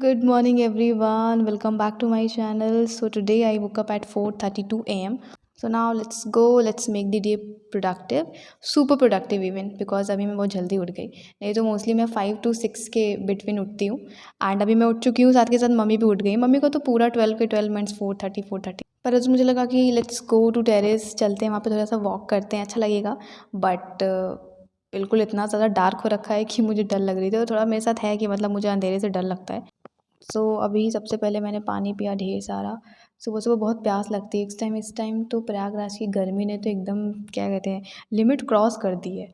Good morning everyone. Welcome back to my channel. So today I woke up at 4:32 a.m. So now let's go. Let's make the day productive. Super productive even because अभी मैं बहुत जल्दी उठ गई. नहीं तो mostly मैं 5 to 6 के बिटवीन उठती हूँ. एंड अभी मैं उठ चुकी हूँ. साथ के साथ मम्मी भी उठ गई. मम्मी को तो पूरा 12 के 12 मिनट्स 4:30. पर आज मुझे लगा कि लेट्स गो टू टेरेस, चलते हैं वहाँ पे थोड़ा सा वॉक करते हैं, अच्छा लगेगा. बट बिल्कुल इतना ज़्यादा डार्क हो रखा है कि मुझे डर लग रही थी. तो थोड़ा मेरे साथ है कि मतलब मुझे अंधेरे से डर लगता है. अभी सबसे पहले मैंने पानी पिया ढेर सारा. सुबह-सुबह बहुत प्यास लगती है. इस टाइम तो प्रयागराज की गर्मी ने तो एकदम क्या कहते हैं लिमिट क्रॉस कर दी है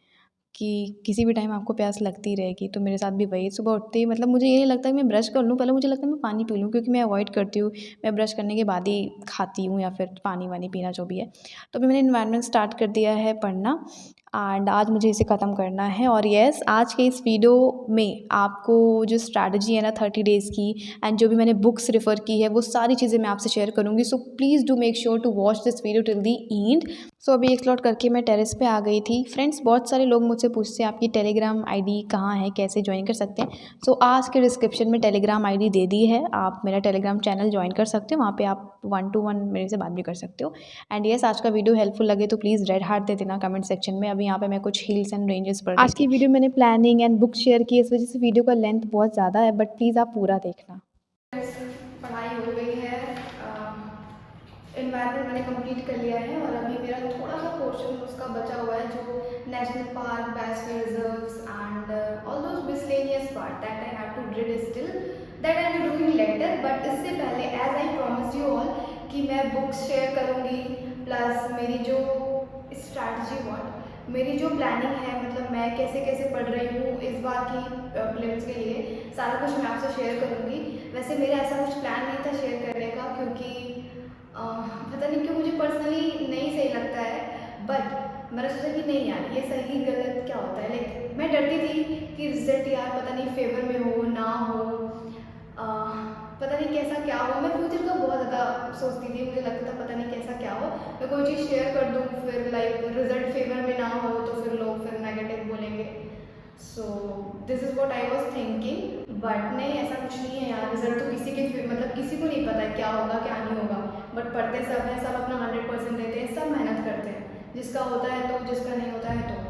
कि किसी भी टाइम आपको प्यास लगती रहेगी. तो मेरे साथ भी वही सुबह उठते ही मतलब मुझे ये नहीं लगता कि मैं ब्रश कर लूँ, पहले मुझे लगता है मैं पानी पी लूँ क्योंकि मैं अवॉइड करती हूँ. मैं ब्रश करने के बाद ही खाती हूँ या फिर पानी-वानी पीना जो भी है. तो अभी मैंने एनवायरनमेंट स्टार्ट कर दिया है पढ़ना एंड आज मुझे इसे ख़त्म करना है. और येस, आज के इस वीडियो में आपको जो स्ट्रैटेजी है ना 30 डेज़ की एंड जो भी मैंने बुक्स रेफ़र की है वो सारी चीज़ें मैं आपसे शेयर करूँगी. So please do make sure to watch this video till the end. अभी एक्सप्लोर करके मैं टेरेस पे आ गई थी. फ्रेंड्स, बहुत सारे लोग मुझसे पूछते हैं आपकी टेलीग्राम आईडी कहाँ है, कैसे ज्वाइन कर सकते हैं. आज के डिस्क्रिप्शन में टेलीग्राम आईडी दे दी है. आप मेरा टेलीग्राम चैनल ज्वाइन कर सकते हो. वहाँ पे आप 1 to 1 मेरे से बात भी कर सकते हो. एंड येस, आज का वीडियो हेल्पफुल लगे तो प्लीज़ रेड हार्ट दे देना कमेंट सेक्शन में. अभी यहाँ पे मैं कुछ हील्स एंड रेंजेस पढ़ रही आज की वीडियो मैंने प्लानिंग एंड बुक शेयर की, इस वजह से वीडियो का लेंथ बहुत ज़्यादा है, बट प्लीज़ आप पूरा देखना. पढ़ाई हो गई है, इन्वायरमेंट मैंने कंप्लीट कर लिया है और अभी मेरा थोड़ा सा पोर्शन उसका बचा हुआ है जो national park, biosphere reserves and all those miscellaneous part that I have to read still, that I am doing later. But इससे पहले as I promise you all कि मैं बुक्स शेयर करूँगी प्लस मेरी जो स्ट्रैटेजी मेरी जो प्लानिंग है, मतलब मैं कैसे कैसे पढ़ रही हूँ इस बार की प्रीलिम्स के लिए, सारा कुछ मैं आपसे शेयर करूँगी. वैसे मेरा ऐसा कुछ प्लान नहीं था शेयर करने का क्योंकि पता नहीं क्यों मुझे पर्सनली नहीं सही लगता है. बट मैंने सोचा कि नहीं यार, ये सही गलत क्या होता है. लाइक मैं डरती थी कि रिजल्ट यार पता नहीं फेवर में हो ना हो, पता नहीं कैसा क्या हो. मैं फ्यूचर का बहुत ज़्यादा सोचती थी. मुझे लगता था पता नहीं कैसा क्या हो, मैं कोई चीज़ शेयर कर दूँ फिर लाइक रिजल्ट फेवर में ना हो तो फिर लोग फिर नेगेटिव बोलेंगे. So this is what I was thinking. But नहीं, ऐसा कुछ नहीं है यार. रिजल्ट तो किसी के मतलब किसी को नहीं पता है क्या होगा क्या नहीं होगा. बट पढ़ते सब हैं, सब अपना 100% देते हैं, सब मेहनत करते हैं. जिसका होता है तो, जिसका नहीं होता है तो.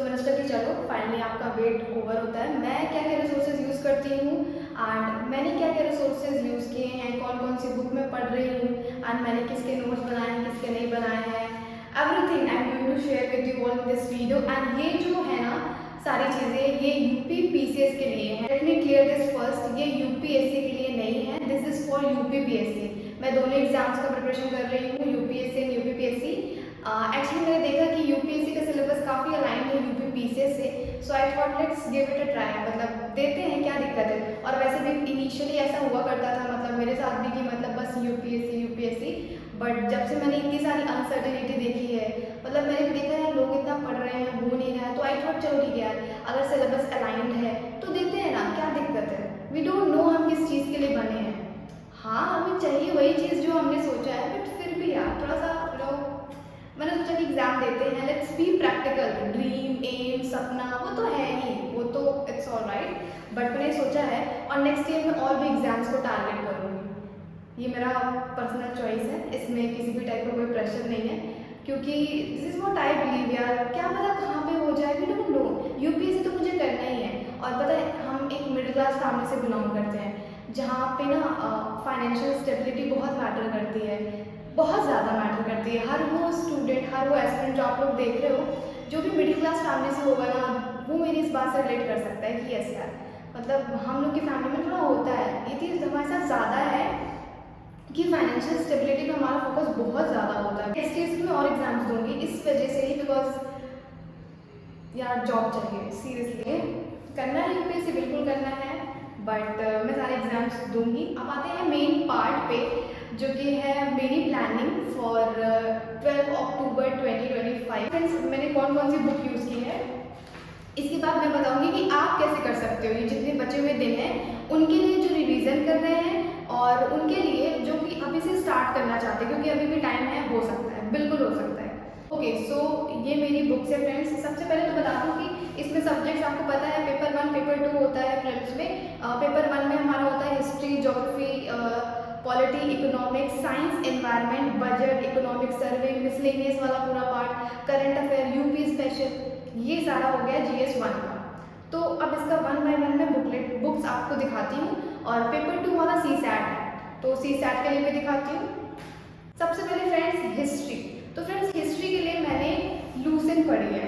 मैंने सोचा कि चलो फाइनली आपका वेट ओवर होता है. मैं क्या क्या रिसोर्सेज यूज़ करती हूँ एंड मैंने क्या क्या रिसोर्सेज यूज़ किए हैं, कौन कौन सी बुक मैं पढ़ रही हूँ एंड मैंने किसके नोट्स बनाए हैं किसके नहीं बनाए हैं, everything I am going to share with you all in this video. And ये जो है ना सारी चीज़ें ये यूपी पीसीएस के लिए है. Let me clear this first, ये यूपीएससी के लिए नहीं है. This is for UPPSC. मैं दोनों एग्जाम्स का प्रिपरेशन कर रही हूँ, यूपीएससी एंड यूपीपीएससी. एक्चुअली मैंने देखा कि यूपीएससी का सिलेबस काफ़ी अलाइन है यूपी पीसीएस से. So I thought let's give it a try, मतलब देते हैं क्या दिक्कत है. और वैसे भी इनिशियली ऐसा हुआ करता था, मतलब मेरे साथ भी कि मतलब बस यूपीएससी यूपीएससी. बट जब से मैंने इतनी सारी अनसर्टेनिटी देखी है, मतलब मैंने भी देखा है लोग इतना पढ़ रहे हैं हो नहीं रहा है, तो आई थॉट चलो ठीक है यार, अगर सिलेबस अलाइंड है तो देते हैं ना, क्या दिक्कत है. वी डोंट नो हम किस चीज़ के लिए बने हैं. हाँ, हमें चाहिए वही चीज़ जो हमने सोचा है, बट फिर भी यार थोड़ा सा मैंने सोचा कि एग्ज़ाम देते हैं, लेट्स बी प्रैक्टिकल. ड्रीम एम सपना वो तो है ही, वो तो इट्स ऑल राइट. बट मैंने सोचा है और नेक्स्ट ईयर में और भी एग्ज़ाम्स को टारगेट करूँगी. ये मेरा पर्सनल चॉइस है, इसमें किसी भी टाइप का कोई प्रेशर नहीं है क्योंकि this is what I believe. यार क्या पता कहाँ पे हो जाए, वी डोंट नो. यूपीएससी तो मुझे करना ही है. और पता है हम एक मिडिल क्लास फैमिली से बिलोंग करते हैं जहाँ पे ना फाइनेंशियल स्टेबिलिटी बहुत मैटर करती है, बहुत ज़्यादा मैटर करती है. हर वो स्टूडेंट, हर वो एस्पिरेंट जो आप लोग देख रहे हो जो भी मिडिल क्लास फैमिली से होगा ना, वो मेरी इस बात से रिलेट कर सकता है कि यस यार, मतलब हम लोग की फैमिली में थोड़ा होता है ये चीज़ हमारे साथ ज़्यादा है कि फाइनेंशियल स्टेबिलिटी पे हमारा फोकस बहुत ज़्यादा होता है. इस चीज़ में और एग्जाम्स दूंगी इस वजह से ही, बिकॉज यार जॉब चाहिए सीरियसली. करना है यूपीएससी, बिल्कुल करना है. बट मैं सारे एग्जाम्स दूंगी. अब आते हैं मेन पार्ट पे जो कि है मेरी प्लानिंग फॉर 12 अक्टूबर 2025. फ्रेंड्स, मैंने कौन कौन सी बुक यूज़ की है इसके बाद मैं बताऊंगी कि आप कैसे कर सकते हो. ये जितने बचे हुए दिन हैं उनके लिए जो रिवीजन कर रहे हैं और उनके लिए जो कि अभी से स्टार्ट करना चाहते हैं, क्योंकि अभी भी टाइम है, हो सकता है, बिल्कुल हो सकता है. तो ओके सो ये मेरी बुक्स है फ्रेंड्स। सबसे पहले तो बता दूँ कि इसमें सब्जेक्ट्स आपको पता है पेपर 1 पेपर 2 होता है फ्रेंड्स में। पेपर 1 में हमारा होता है history, geography, polity, economics, science, environment, budget, economic survey, miscellaneous वाला पूरा part, current affair, UP special, ये सारा हो गया GS 1 का। तो अब इसका 1 बाय 1 में बुक्स आपको दिखाती हूँ। और पेपर 2 वाला CSAT है, तो CSAT के लिए मैं दिखाती हूँ। सबसे पहले फ्रेंड्स हिस्ट्री। तो फ्रेंड्स हिस्ट्री के लिए मैंने लूसेंट पढ़ी है।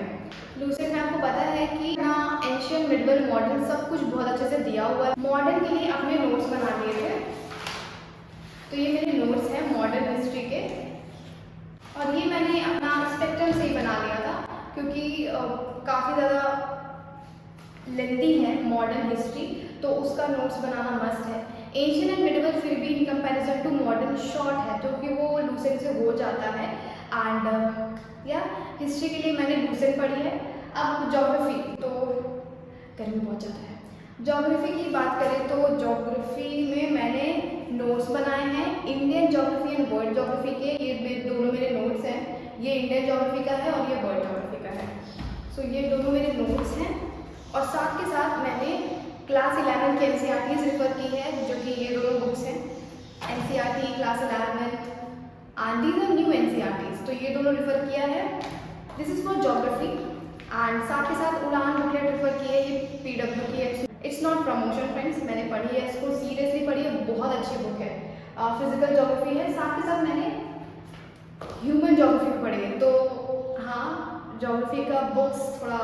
लूसेंट में आपको पता है कि ना एंशियंट, मिडिवल, मॉडर्न सब कुछ बहुत अच्छे से दिया हुआ है। मॉडर्न के लिए अपने नोट्स बना लिए थे, तो ये मेरे नोट्स हैं मॉडर्न हिस्ट्री के। और ये मैंने अपना स्पेक्ट्रम से ही बना लिया था क्योंकि काफ़ी ज़्यादा लेंथी है मॉडर्न हिस्ट्री, तो उसका नोट्स बनाना मस्ट है। एंशियंट एंड मिडिवल फिर भी in comparison to modern short है क्योंकि वो लूसेंट से हो जाता है। एंड या हिस्ट्री के लिए मैंने लूसेंट पढ़ी है। अब ज्योग्राफी, तो गर्मी बहुत ज़्यादा है। ज्योग्राफी की बात करें तो ज्योग्राफी में मैंने नोट्स बनाए हैं Indian geography and world geography के। ये दोनों मेरे नोट्स हैं, ये इंडियन ज्योग्राफी का है और ये वर्ल्ड ज्योग्राफी का है। सो ये दोनों मेरे नोट्स हैं। और साथ के साथ मैंने क्लास 11 की NCERTs रेफर की है, जो कि ये दोनों बुक्स हैं NCERT class 11 and these are new NCERTs, तो ये दोनों रेफर किया है। This is for geography. And साथ के साथ उड़ान बुकलेट रेफर की है, ये PW की है। इट्स नॉट प्रमोशन फ्रेंड्स, मैंने पढ़ी है इसको, सीरियसली पढ़ी है, बहुत अच्छी बुक है। फिजिकल ज्योग्राफी है, साथ के साथ मैंने ह्यूमन ज्योग्राफी पढ़ी है। तो हाँ, ज्योग्राफी का बुक्स थोड़ा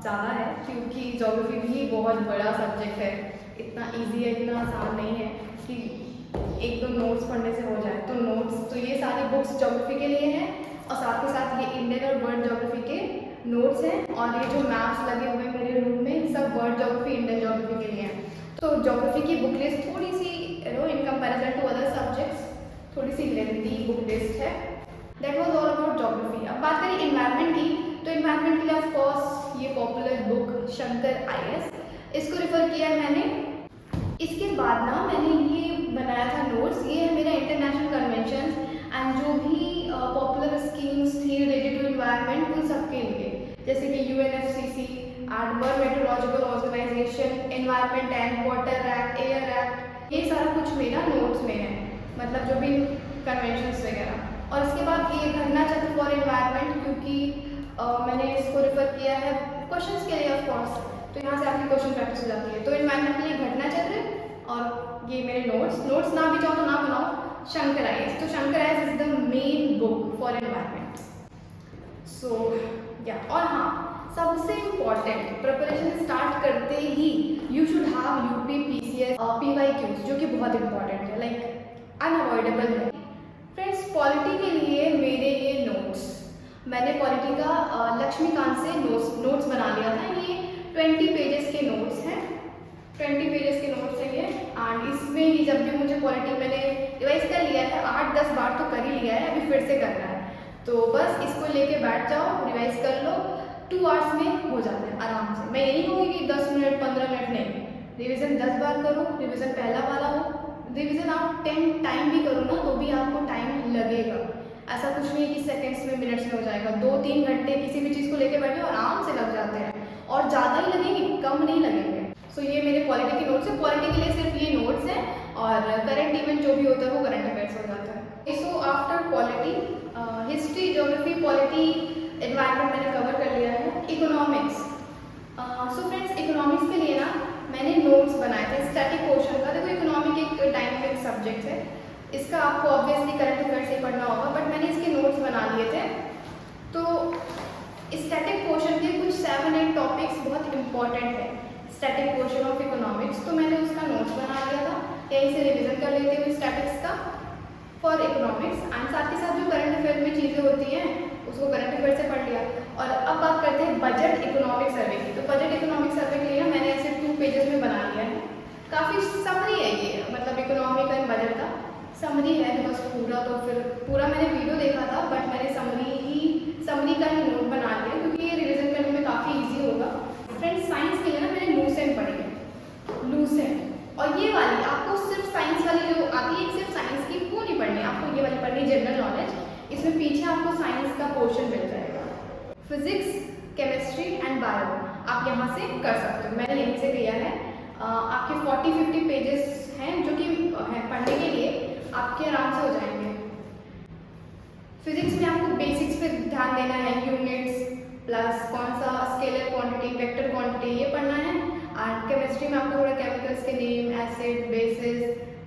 ज़्यादा है क्योंकि ज्योग्राफी भी बहुत बड़ा सब्जेक्ट है, इतना इजी है, इतना आसान नहीं है कि एक दो नोट्स पढ़ने से हो जाए। तो नोट्स, तो ये सारी बुक्स ज्योग्राफी के लिए हैं और साथ के साथ ये इंडियन और वर्ल्ड ज्योग्राफी के नोट्स हैं। और ये जो मैप्स लगे हुए हैं मेरे रूम में, सब वर्ल्ड ज्योग्राफी, इंडियन ज्योग्राफी के लिए हैं। तो ज्योग्राफी की बुक लिस्ट थोड़ी सी in comparison to other subjects थोड़ी सी लेंथी बुक लिस्ट है। That was all about geography. अब बात करें इन्वायरमेंट की, तो इन्वायरमेंट के लिए ऑफ कोर्स ये पॉपुलर बुक शंकर IAS, इसको रेफर किया है मैंने। इसके बाद ना मैंने ये बनाया था नोट्स, ये है मेरा इंटरनेशनल कन्वेंशन एंड जो भी पॉपुलर स्कीम्स थी रिलेटेड टू इन्वायरमेंट उन सब के लिए, जैसे कि UNFCCC and world meteorological organisation, environment and water act, air act, ये सारा कुछ मेरा नोट्स में है, मतलब जो भी कन्वेंशंस वगैरह। और इसके बाद ये घटना चक्र फॉर एनवायरमेंट, क्योंकि मैंने इसको रेफर किया है क्वेश्चंस के लिए ऑफ कोर्स, तो यहाँ से आपकी क्वेश्चन प्रैक्टिस हो जाती है। तो एनवायरमेंट के लिए घटना चक्र, और ये मेरे नोट्स ना भी चाहो तो ना बनाओ, शंकर IAS। तो Shankar IAS is the main book for environment. So ya, और हाँ, सबसे इम्पॉर्टेंट, प्रिपरेशन स्टार्ट करते ही you should have UP PCS PYQs, जो कि बहुत इंपॉर्टेंट है, लाइक अनअवॉइडेबल है। फ्रेंड्स पॉलिटी के लिए मेरे ये नोट्स, मैंने पॉलिटी का लक्ष्मीकांत से नोट्स बना लिया था। ये 20 पेजेस के नोट्स हैं, 20 पेजेस के नोट्स हैं ये। एंड इसमें ही जब भी मुझे पॉलिटी मैंने रिवाइज कर लिया है, 8-10 बार तो कर ही लिया है, अभी फिर से करना है। तो बस इसको लेके बैठ जाओ, रिवाइज कर लो, 2 आवर्स में हो जाता है आराम से। मैं यही कहूँगी कि 10 मिनट 15 मिनट नहीं, रिविज़न 10 बार करो, रिविज़न पहला वाला हो, रिविज़न आप 10 टाइम भी करो ना तो भी आपको टाइम लगेगा। ऐसा कुछ नहीं है कि सेकंड्स में, मिनट्स में हो जाएगा। 2-3 घंटे किसी भी चीज़ को लेके बैठे आराम से लग जाते हैं, और ज़्यादा ही लगेंगे, कम नहीं लगेंगे। सो ये मेरे पॉलिटी के नोट्स हैं। पॉलिटी के लिए सिर्फ ये नोट्स हैं, और करंट इवेंट जो भी होता है वो करंट अफेयर्स हो जाता है। So after polity, history, geography, polity, environment मैंने कवर कर लिया है। इकोनॉमिक्स, सो फ्रेंड्स इकोनॉमिक्स के लिए ना मैंने नोट्स बनाए थे स्टैटिक पोर्शन का। देखो इकोनॉमिक एक डायनेमिक सब्जेक्ट है, इसका आपको ऑब्वियसली करंट अफेयर्स ही पढ़ना होगा, बट मैंने इसके नोट्स बना लिए थे। तो स्टैटिक पोर्शन के कुछ 7-8 टॉपिक्स बहुत इंपॉर्टेंट है स्टैटिक पोर्शन ऑफ इकोनॉमिक्स, तो मैंने उसका नोट्स बना लिया था, यहीं से रिविजन कर लेते हुए स्टैटिक्स का फॉर इकोनॉमिक्स। एंड साथ के साथ जो करंट अफेयर में चीज़ें होती हैं उसको करंट अफेयर से पढ़ लिया। और अब बात करते हैं बजट इकोनॉमिक सर्वे की। तो बजट इकोनॉमिक सर्वे के लिए ना मैंने ऐसे 2 पेजेस में बना लिया है, काफ़ी समरी है ये, मतलब इकोनॉमिक एंड बजट का समरी है। बस पूरा तो फिर पूरा मैंने वीडियो देखा था, बट मैंने समरी का ही नोट बना लिया क्योंकि ये रिविजन करने में काफ़ी ईजी होगा। फ्रेंड्स साइंस के लिए ना मैंने लूसेंट पढ़ी है, लूसेंट। और ये वाली आपको सिर्फ साइंस वाली जो आती है, सिर्फ साइंस की वो नहीं पढ़नी, आपको ये वाली पढ़नी जनरल नॉलेज। इसमें पीछे आपको साइंस का पोर्शन मिल जाएगा। फिजिक्स, केमिस्ट्री एंड बायो आप यहाँ से कर सकते हो। मैंने यहीं से किया है। आपके 40-50 पेजेस हैं जो कि हैं पढ़ने के लिए, आपके आराम से हो जाएंगे। फिजिक्स में आपको बेसिक्स पे ध्यान देना है, यूनिट्स प्लस कौन सा स्केलर क्वांटिटी, वेक्टर क्वांटिटी ये पढ़ना है। और केमिस्ट्री में आपको थोड़ा केमिकल्स के name, acid, bases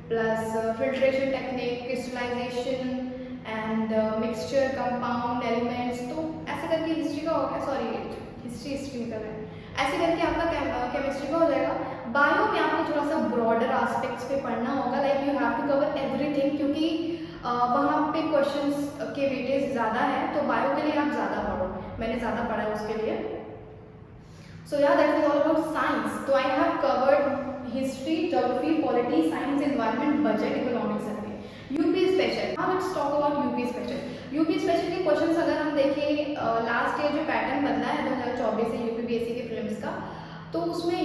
plus filtration technique, crystallisation and mixture, compound, elements. तो ऐसे करके हिस्ट्री का हो गया, सॉरी हिस्ट्री निकल रहा है, ऐसे करके आपका केमिस्ट्री का हो जाएगा। बायो में आपको थोड़ा सा ब्रॉडर एस्पेक्ट्स पे पढ़ना होगा, like you have to cover everything, क्योंकि वहाँ पे क्वेश्चंस के वेटेज ज़्यादा है, तो बायो के लिए आप ज़्यादा पढ़ो। मैंने ज़्यादा पढ़ा है उसके लिए। So ya that is all about science. तो I have covered history, geography, polity, science, environment, budget, economics and UP special. Now let's talk about UP special. UP special के क्वेश्चंस अगर हम देखें, लास्ट ईयर जो pattern बदला है 2024 से UPPSC के प्रीलिम्स का, तो उसमें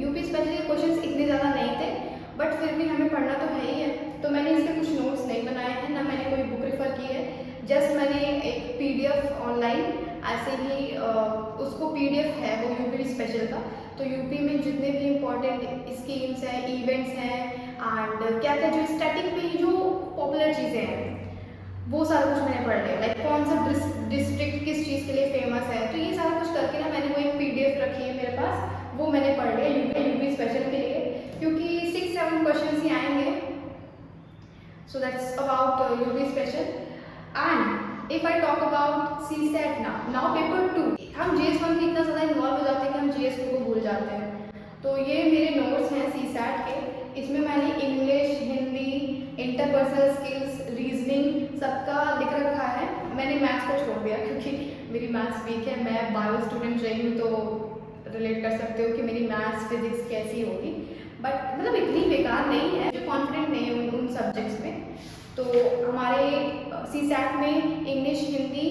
यूपी स्पेशल के क्वेश्चंस इतने ज़्यादा नहीं थे, बट फिर भी हमें पढ़ना तो है ही है। तो मैंने इसके कुछ नोट्स नहीं बनाए हैं, ना मैंने कोई बुक रेफर की है, जस्ट मैंने एक पीडीएफ ऑनलाइन ऐसे ही उसको पीडीएफ है वो यूपी स्पेशल का। तो यूपी में जितने भी इम्पोर्टेंट स्कीम्स हैं, इवेंट्स हैं एंड क्या क्या जो स्टैटिक में ही जो पॉपुलर चीज़ें हैं वो सारा कुछ मैंने पढ़ लिया, लाइक कौन सा डिस्ट्रिक्ट किस चीज़ के लिए फेमस है। तो ये सारा कुछ करके ना मैंने वो एक पीडीएफ रखी है मेरे पास, वो मैंने पढ़ लिया यूपी स्पेशल के लिए, क्योंकि 6-7 क्वेश्चन ही आएंगे। So that's about UP special. And if I talk about CSAT now paper 2, हम जीएस 1 के इतना ज़्यादा इन्वॉल्व हो जाते हैं कि हम जीएस 2 को भूल जाते हैं। तो ये मेरे नोट्स हैं सीसैट के, इसमें मैंने English, Hindi, interpersonal skills, reasoning सबका लिख रखा है। मैंने मैथ्स को छोड़ दिया क्योंकि मेरी मैथ्स वीक है, मैं बायो स्टूडेंट रही हूँ, तो रिलेट कर सकते हो कि मेरी मैथ्स फिजिक्स कैसी होगी, बट मतलब इतनी बेकार नहीं है, जो कॉन्फिडेंट नहीं है उन सब्जेक्ट्स में। तो हमारे सीसैट में English, Hindi,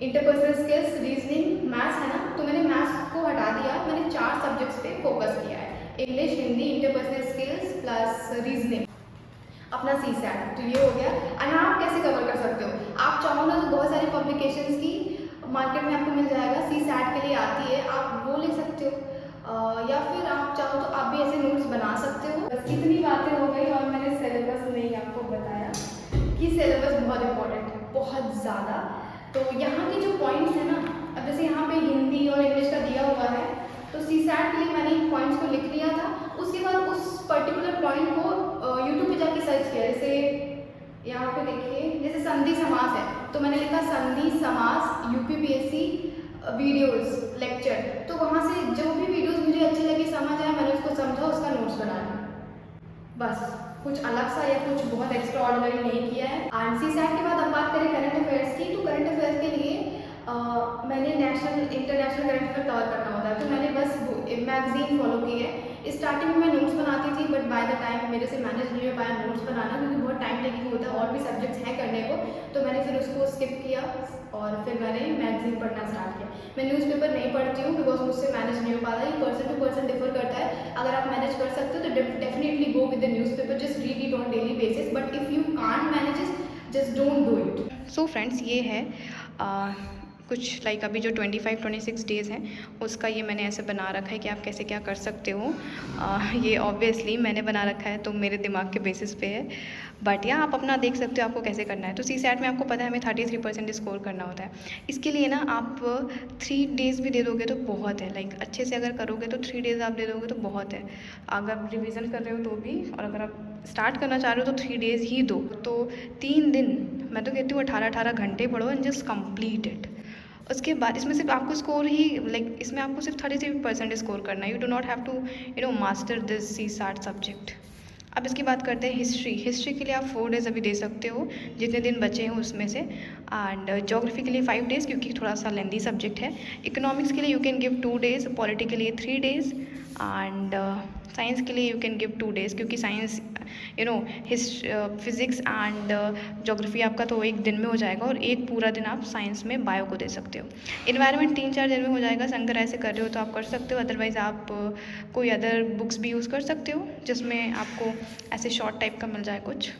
interpersonal skills, reasoning, maths है ना, तो मैंने मैथ्स को हटा दिया, मैंने 4 सब्जेक्ट्स पे फोकस किया है, English, Hindi, interpersonal skills plus reasoning अपना सीसैट। तो ये हो गया। एंड आप कैसे कवर कर सकते हो, आप चाहो ना तो बहुत सारी पब्लिकेशंस की मार्केट में आपको मिल जाएगा, सीसैट के लिए आती है, आप वो ले सकते हो, या फिर आप चाहो तो आप भी ऐसे नोट्स बना सकते हो। बस इतनी बातें हो गई, और मैंने सिलेबस नहीं आपको बताया कि सिलेबस बहुत इंपॉर्टेंट है, बहुत ज़्यादा। तो यहाँ के जो पॉइंट्स हैं ना, अब जैसे यहाँ पे हिंदी और इंग्लिश का दिया हुआ है, तो सीसैट के लिए मैंने इन पॉइंट्स को लिख लिया था, उसके बाद उस पर्टिकुलर पॉइंट को यूट्यूब पे जाके सर्च किया। जैसे यहाँ पे देखिए, जैसे संधि समास है, तो मैंने लिखा संधि समास यूपीपीएससी वीडियोस लेक्चर, तो वहाँ से जो भी वीडियोस मुझे अच्छी लगी, समझ आया, मैंने उसको समझा, उसका नोट्स बना लिया। बस कुछ अलग सा या कुछ बहुत एक्स्ट्रा ऑर्डिनरी नहीं किया है। एंड सीसैट के बाद अब बात करें करंट अफेयर्स की, तो करंट अफेयर्स के लिए मैंने national international current affair cover करना होता है, तो मैंने बस मैगजीन फॉलो की है। स्टार्टिंग में मैं नोट्स बनाती थी, बट बाय द टाइम मेरे से मैनेज नहीं हो पाया नोट्स बनाना, क्योंकि बहुत टाइम टेकिंग होता है और भी सब्जेक्ट्स हैं करने को, तो मैंने फिर उसको स्किप किया और फिर मैंने मैगजीन पढ़ना स्टार्ट किया। मैं न्यूज़पेपर नहीं पढ़ती हूँ बिकॉज मुझसे मैनेज नहीं हो पाता, ये पर्सन टू पर्सन डिफर करता है। अगर आप मैनेज कर सकते हो तो definitely go with the newspaper, just read it on daily basis, but if you can't manage it, just don't do it. So friends, ये है कुछ लाइक अभी जो 25-26 डेज़ हैं उसका ये मैंने ऐसे बना रखा है कि आप कैसे क्या कर सकते हो। ये ऑब्वियसली मैंने बना रखा है तो मेरे दिमाग के बेसिस पे है, बट या आप अपना देख सकते हो आपको कैसे करना है। तो सीसैट में आपको पता है हमें 33% स्कोर करना होता है। इसके लिए ना आप 3 डेज़ भी दे दोगे तो बहुत है, लाइक अच्छे से अगर करोगे तो 3 डेज़ आप दे दोगे तो बहुत है। अगर आप रिविज़न कर रहे हो तो भी, और अगर आप स्टार्ट करना चाह रहे हो तो 3 डेज़ ही दो। तो 3 दिन, मैं तो कहती हूँ 18-18 घंटे पढ़ो एंड जस्ट कंप्लीट इट। उसके बाद इसमें सिर्फ आपको स्कोर ही, लाइक इसमें आपको सिर्फ 33% स्कोर करना है। You do not have to master this CSAT subject. अब इसकी बात करते हैं हिस्ट्री के लिए आप 4 डेज़ अभी दे सकते हो जितने दिन बचे हैं उसमें से। एंड ज्योग्राफी के लिए 5 डेज़ क्योंकि थोड़ा सा लेंदी सब्जेक्ट है। इकोनॉमिक्स के लिए you can give 2 days, polity के लिए 3 डेज़, एंड साइंस के लिए यू कैन गिव 2 डेज़ क्योंकि साइंस फिज़िक्स एंड ज्योग्राफी आपका तो एक दिन में हो जाएगा, और एक पूरा दिन आप साइंस में बायो को दे सकते हो। इन्वायरमेंट 3-4 दिन में हो जाएगा। अगर ऐसे कर रहे हो तो आप कर सकते हो, अदरवाइज़ आप कोई अदर बुक्स भी यूज़ कर सकते हो जिसमें आपको ऐसे शॉर्ट टाइप का मिल जाए कुछ।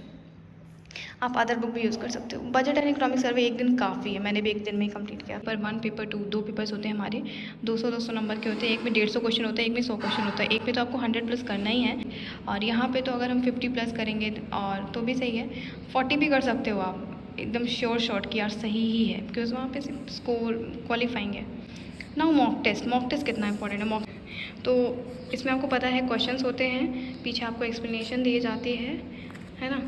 आप अदर बुक भी यूज़ कर सकते हो। बजट एंड इकोनॉमिक सर्वे एक दिन काफ़ी है, मैंने भी एक दिन में ही कंप्लीट किया। पेपर 1 पेपर 2 2 पेपर्स होते हैं हमारे, 200-200 नंबर के होते हैं। एक में 150 क्वेश्चन होता है, एक में 100 क्वेश्चन होता है। एक में तो आपको 100 प्लस करना ही है, और यहाँ पे तो अगर हम 50 प्लस करेंगे और तो भी सही है, 40 भी कर सकते हो आप, एकदम श्योर शॉट कि यार सही ही है, बिकॉज वहाँ पे सिर्फ स्कोर क्वालिफाइंग है ना। मॉक टेस्ट कितना इंपॉर्टेंट है। तो इसमें आपको पता है क्वेश्चंस होते हैं, पीछे आपको एक्सप्लेनेशन दिए जाती है ना।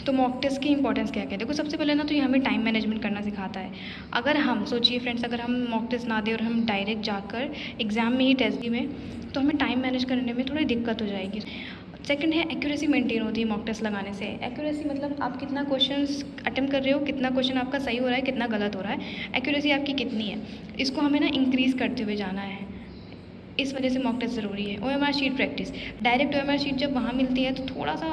तो मॉक टेस्ट की इंपॉर्टेंस क्या है? देखो, सबसे पहले ना तो ये हमें टाइम मैनेजमेंट करना सिखाता है। अगर हम सोचिए फ्रेंड्स, अगर हम मॉक टेस्ट ना दें और हम डायरेक्ट जाकर एग्ज़ाम में ही टेस्ट में, तो हमें टाइम मैनेज करने में थोड़ी दिक्कत हो जाएगी। सेकंड है एक्यूरेसी मेंटेन होती है मॉक टेस्ट लगाने से। एक्यूरेसी मतलब आप कितना क्वेश्चंस अटेम्प्ट कर रहे हो, कितना क्वेश्चन आपका सही हो रहा है, कितना गलत हो रहा है, एक्यूरेसी आपकी कितनी है, इसको हमें ना इंक्रीज़ करते हुए जाना है। इस वजह से मॉक टेस्ट ज़रूरी है। OMR sheet practice, direct OMR sheet जब वहाँ मिलती है तो थोड़ा सा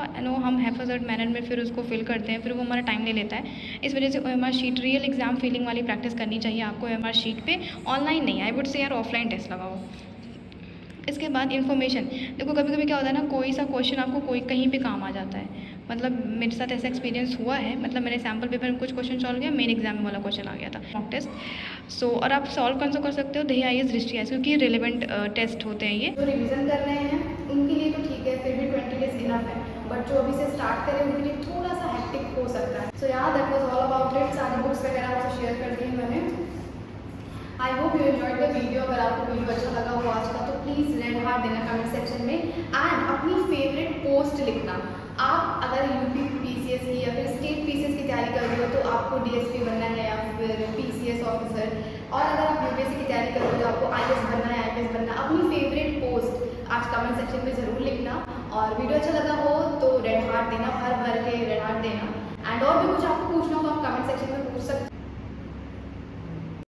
हम हैफेज़र्ड मैनर में फिर उसको फिल करते हैं, फिर वो हमारा टाइम ले लेता है। इस वजह से OMR sheet real exam feeling वाली प्रैक्टिस करनी चाहिए आपको OMR शीट पे, ऑनलाइन नहीं। आई वुड से यार ऑफलाइन टेस्ट लगाओ। इसके बाद इन्फॉर्मेशन, देखो कभी कभी क्या होता है ना, कोई सा क्वेश्चन आपको कोई कहीं पे काम आ जाता है। मतलब मेरे साथ ऐसा एक्सपीरियंस हुआ है, मतलब मैंने सैम्पल पेपर में कुछ क्वेश्चन सॉल्व किया, मेन एग्जाम में वाला क्वेश्चन आ गया था मॉक टेस्ट। और आप सॉल्व कौन सा कर सकते हो, दही IAS दृष्टि IAS, क्योंकि रिलेवेंट टेस्ट होते हैं ये। जो रिवीजन कर रहे हैं उनके लिए तो ठीक है, फिर भी 20 डेज इनफ है, बट जो अभी से स्टार्ट करें उनके लिए थोड़ा सा हेक्टिक हो सकता है। सो यार that was all about it. सारी बुक्स वगैरह आपसे शेयर कर दी मैंने। I hope you enjoyed the video. अगर आपको वीडियो अच्छा लगा हो आज का तो प्लीज़ रेड हार्ट देना कमेंट सेक्शन में, एंड अपनी फेवरेट पोस्ट लिखना। आप अगर UP PCS की या फिर स्टेट PCS की तैयारी कर रहे हो तो आपको DSP बनना है या फिर PCS ऑफिसर, और अगर आप UPSC की तैयारी कर रहे हो तो आपको IAS बनना है, IPS बनना। अपनी फेवरेट पोस्ट आज कमेंट सेक्शन में ज़रूर लिखना, और वीडियो अच्छा लगा हो तो रेड हार्ट देना, भर भर के रेड हार्ट देना। एंड और भी कुछ आपको पूछना हो तो आप कमेंट सेक्शन में पूछ सकते हो।